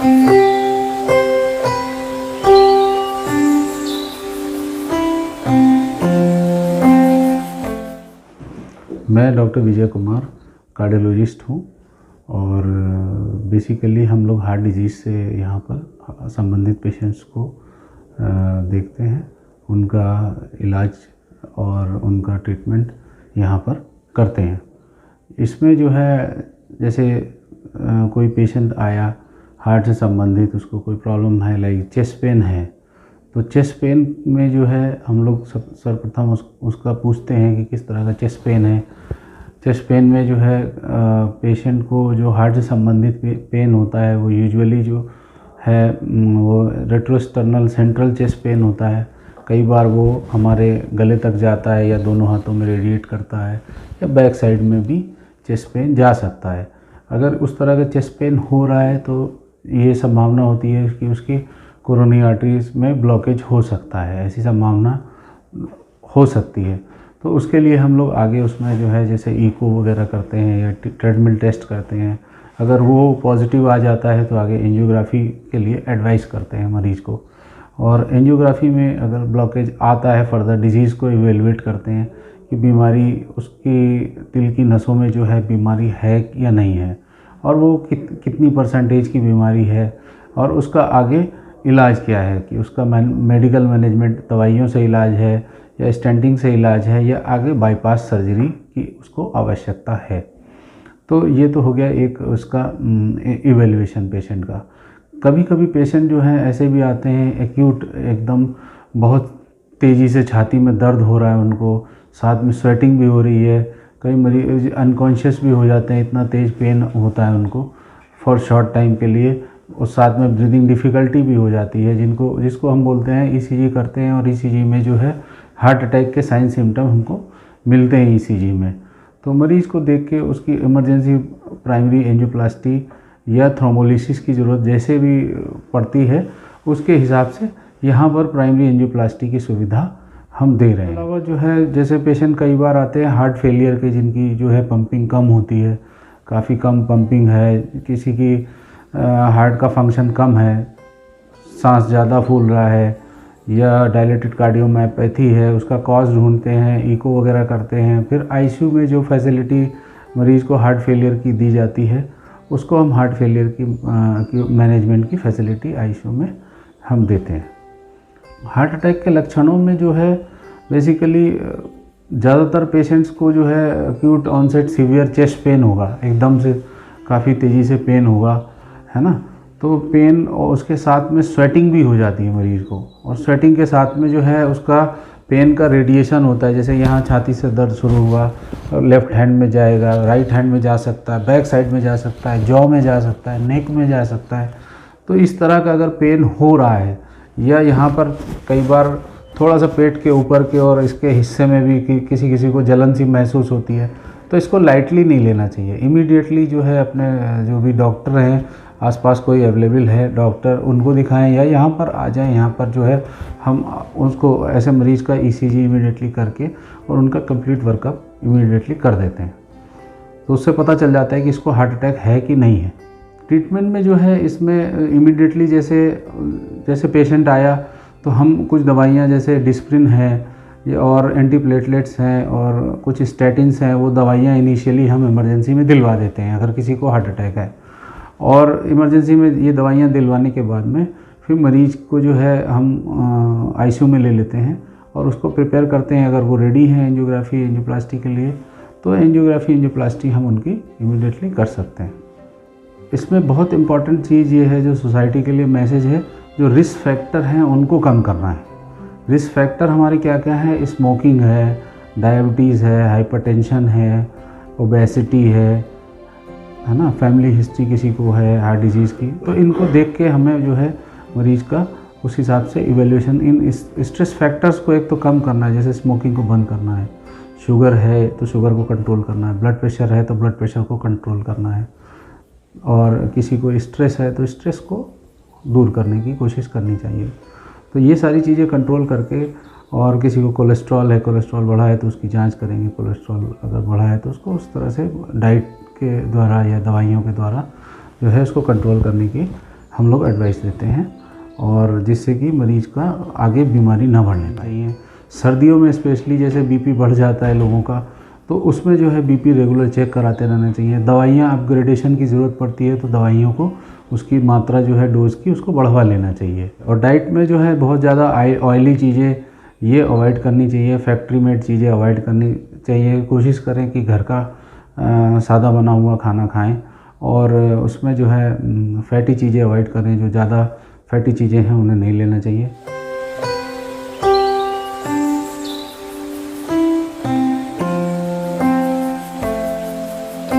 मैं doctor Vijay Kumar cardiologist हूँ और बेसिकली हम लोग हार्ट डिजीज़ से यहाँ पर संबंधित पेशेंट्स को देखते हैं, उनका इलाज और उनका ट्रीटमेंट यहाँ पर करते हैं। इसमें जो है जैसे कोई पेशेंट आया हार्ट से संबंधित, उसको कोई प्रॉब्लम है, लाइक चेस्ट पेन है, तो चेस्ट पेन में जो है हम लोग सर्वप्रथम उसका पूछते हैं कि किस तरह का चेस्ट पेन है। चेस्ट पेन में जो है पेशेंट को जो हार्ट से संबंधित पेन होता है वो यूजुअली जो है वो रेट्रोस्टर्नल सेंट्रल चेस्ट पेन होता है। कई बार वो हमारे गले तक जाता है या दोनों हाथों में रेडिएट करता है, या बैक साइड में भी चेस्ट पेन जा सकता है। अगर उस तरह का चेस्ट पेन हो रहा है तो ये संभावना होती है कि उसकी कोरोनरी आर्टरीज में ब्लॉकेज हो सकता है, ऐसी संभावना हो सकती है। तो उसके लिए हम लोग आगे उसमें जो है जैसे इको वगैरह करते हैं या ट्रेडमिल टेस्ट करते हैं। अगर वो पॉजिटिव आ जाता है तो आगे एंजियोग्राफी के लिए एडवाइस करते हैं मरीज़ को। और एंजियोग्राफी में अगर ब्लॉकेज आता है फर्दर डिजीज़ को इवेलुएट करते हैं कि बीमारी उसकी दिल की नसों में जो है बीमारी है या नहीं है, और वो कितनी परसेंटेज की बीमारी है, और उसका आगे इलाज क्या है कि उसका मेडिकल मैनेजमेंट दवाइयों से इलाज है या स्टेंटिंग से इलाज है या आगे बाईपास सर्जरी की उसको आवश्यकता है। तो ये तो हो गया एक उसका इवैल्यूएशन पेशेंट का। कभी कभी पेशेंट जो हैं ऐसे भी आते हैं एक्यूट, एकदम बहुत तेज़ी से छाती में दर्द हो रहा है उनको, साथ में स्वेटिंग भी हो रही है, कई मरीज अनकॉन्शियस भी हो जाते हैं, इतना तेज़ पेन होता है उनको फॉर शॉर्ट टाइम के लिए, और साथ में ब्रीदिंग डिफ़िकल्टी भी हो जाती है, जिसको हम बोलते हैं ईसीजी करते हैं, और ईसीजी में जो है हार्ट अटैक के साइन सिम्टम हमको मिलते हैं ईसीजी में। तो मरीज़ को देख के उसकी इमरजेंसी प्राइमरी एंजियोप्लास्टी या थ्रोम्बोलिसिस की ज़रूरत जैसे भी पड़ती है उसके हिसाब से यहाँ पर प्राइमरी एंजियोप्लास्टी की सुविधा हम दे रहे हैं। अलावा जो है जैसे पेशेंट कई बार आते हैं हार्ट फेलियर के, जिनकी जो है पंपिंग कम होती है, काफ़ी कम पंपिंग है, किसी की हार्ट का फंक्शन कम है, सांस ज़्यादा फूल रहा है, या डायलेटेड कार्डियोमायोपैथी है, उसका कॉज ढूंढते हैं, इको वगैरह करते हैं। फिर आईसीयू में जो फैसिलिटी मरीज़ को हार्ट फेलियर की दी जाती है उसको हम हार्ट फेलियर की मैनेजमेंट की फैसिलिटी आईसीयू में हम देते हैं। हार्ट अटैक के लक्षणों में जो है बेसिकली ज़्यादातर पेशेंट्स को जो है acute onset severe chest pain होगा, एकदम से काफ़ी तेज़ी से पेन होगा, है ना। तो पेन और उसके साथ में स्वेटिंग भी हो जाती है मरीज़ को, और स्वेटिंग के साथ में जो है उसका पेन का रेडिएशन होता है। जैसे यहाँ छाती से दर्द शुरू हुआ, लेफ़्ट हैंड में जाएगा, राइट हैंड में जा सकता है, बैक साइड में जा सकता है, जॉ में जा सकता है, नेक में जा सकता है। तो इस तरह का अगर पेन हो रहा है, या यहाँ पर कई बार थोड़ा सा पेट के ऊपर के और इसके हिस्से में भी किसी को जलन सी महसूस होती है, तो इसको लाइटली नहीं लेना चाहिए। इमीडिएटली जो है अपने जो भी डॉक्टर हैं, आसपास कोई अवेलेबल है डॉक्टर, उनको दिखाएं, या यहाँ पर आ जाएं। यहाँ पर जो है हम उसको ऐसे मरीज़ का ईसीजी इमीडिएटली करके और उनका कंप्लीट वर्कअप इमीडिएटली कर देते हैं। तो उससे पता चल जाता है कि इसको हार्ट अटैक है कि नहीं है। ट्रीटमेंट में जो है इसमें इमीडिएटली जैसे पेशेंट आया तो हम कुछ दवाइयाँ जैसे डिस्प्रिन है और एंटीप्लेटलेट्स हैं और कुछ स्टैटिन्स हैं, वो दवाइयाँ इनिशियली हम इमरजेंसी में दिलवा देते हैं अगर किसी को हार्ट अटैक है। और इमरजेंसी में ये दवाइयाँ दिलवाने के बाद में फिर मरीज़ को जो है हम आईसीयू में ले लेते हैं और उसको प्रिपेयर करते हैं। अगर वो रेडी है एंजियोग्राफी एंजियोप्लास्टी के लिए तो एंजियोग्राफी एंजियोप्लास्टी हम उनकी इमीडिएटली कर सकते हैं। इसमें बहुत इम्पॉर्टेंट चीज़ ये है, जो सोसाइटी के लिए मैसेज है, जो रिस्क फैक्टर हैं उनको कम करना है। रिस्क फैक्टर हमारे क्या क्या है? स्मोकिंग है, डायबिटीज़ है, हाइपरटेंशन है, ओबेसिटी है ना, फैमिली हिस्ट्री किसी को है हार्ट डिजीज़ की, तो इनको देख के हमें जो है मरीज़ का उस हिसाब से इवैल्यूएशन इन स्ट्रेस फैक्टर्स को एक तो कम करना है, जैसे स्मोकिंग को बंद करना है, शुगर है तो शुगर को कंट्रोल करना है, ब्लड प्रेशर है तो ब्लड प्रेशर को कंट्रोल करना है, और किसी को स्ट्रेस है तो स्ट्रेस को दूर करने की कोशिश करनी चाहिए। तो ये सारी चीज़ें कंट्रोल करके, और किसी को कोलेस्ट्रॉल है, कोलेस्ट्रॉल बढ़ा है तो उसकी जांच करेंगे, कोलेस्ट्रॉल अगर बढ़ा है तो उसको उस तरह से डाइट के द्वारा या दवाइयों के द्वारा जो है उसको कंट्रोल करने की हम लोग एडवाइस देते हैं, और जिससे कि मरीज़ का आगे बीमारी ना बढ़ने चाहिए। सर्दियों में स्पेशली जैसे बीपी बढ़ जाता है लोगों का, तो उसमें जो है बीपी रेगुलर चेक कराते रहना चाहिए। दवाइयाँ अपग्रेडेशन की ज़रूरत पड़ती है तो दवाइयों को उसकी मात्रा जो है डोज़ की उसको बढ़वा लेना चाहिए। और डाइट में जो है बहुत ज़्यादा ऑयली चीज़ें ये अवॉइड करनी चाहिए, फैक्ट्री मेड चीज़ें अवॉइड करनी चाहिए। कोशिश करें कि घर का सादा बना हुआ खाना खाएं, और उसमें जो है फैटी चीज़ें अवॉइड करें, जो ज़्यादा फैटी चीज़ें हैं उन्हें नहीं लेना चाहिए।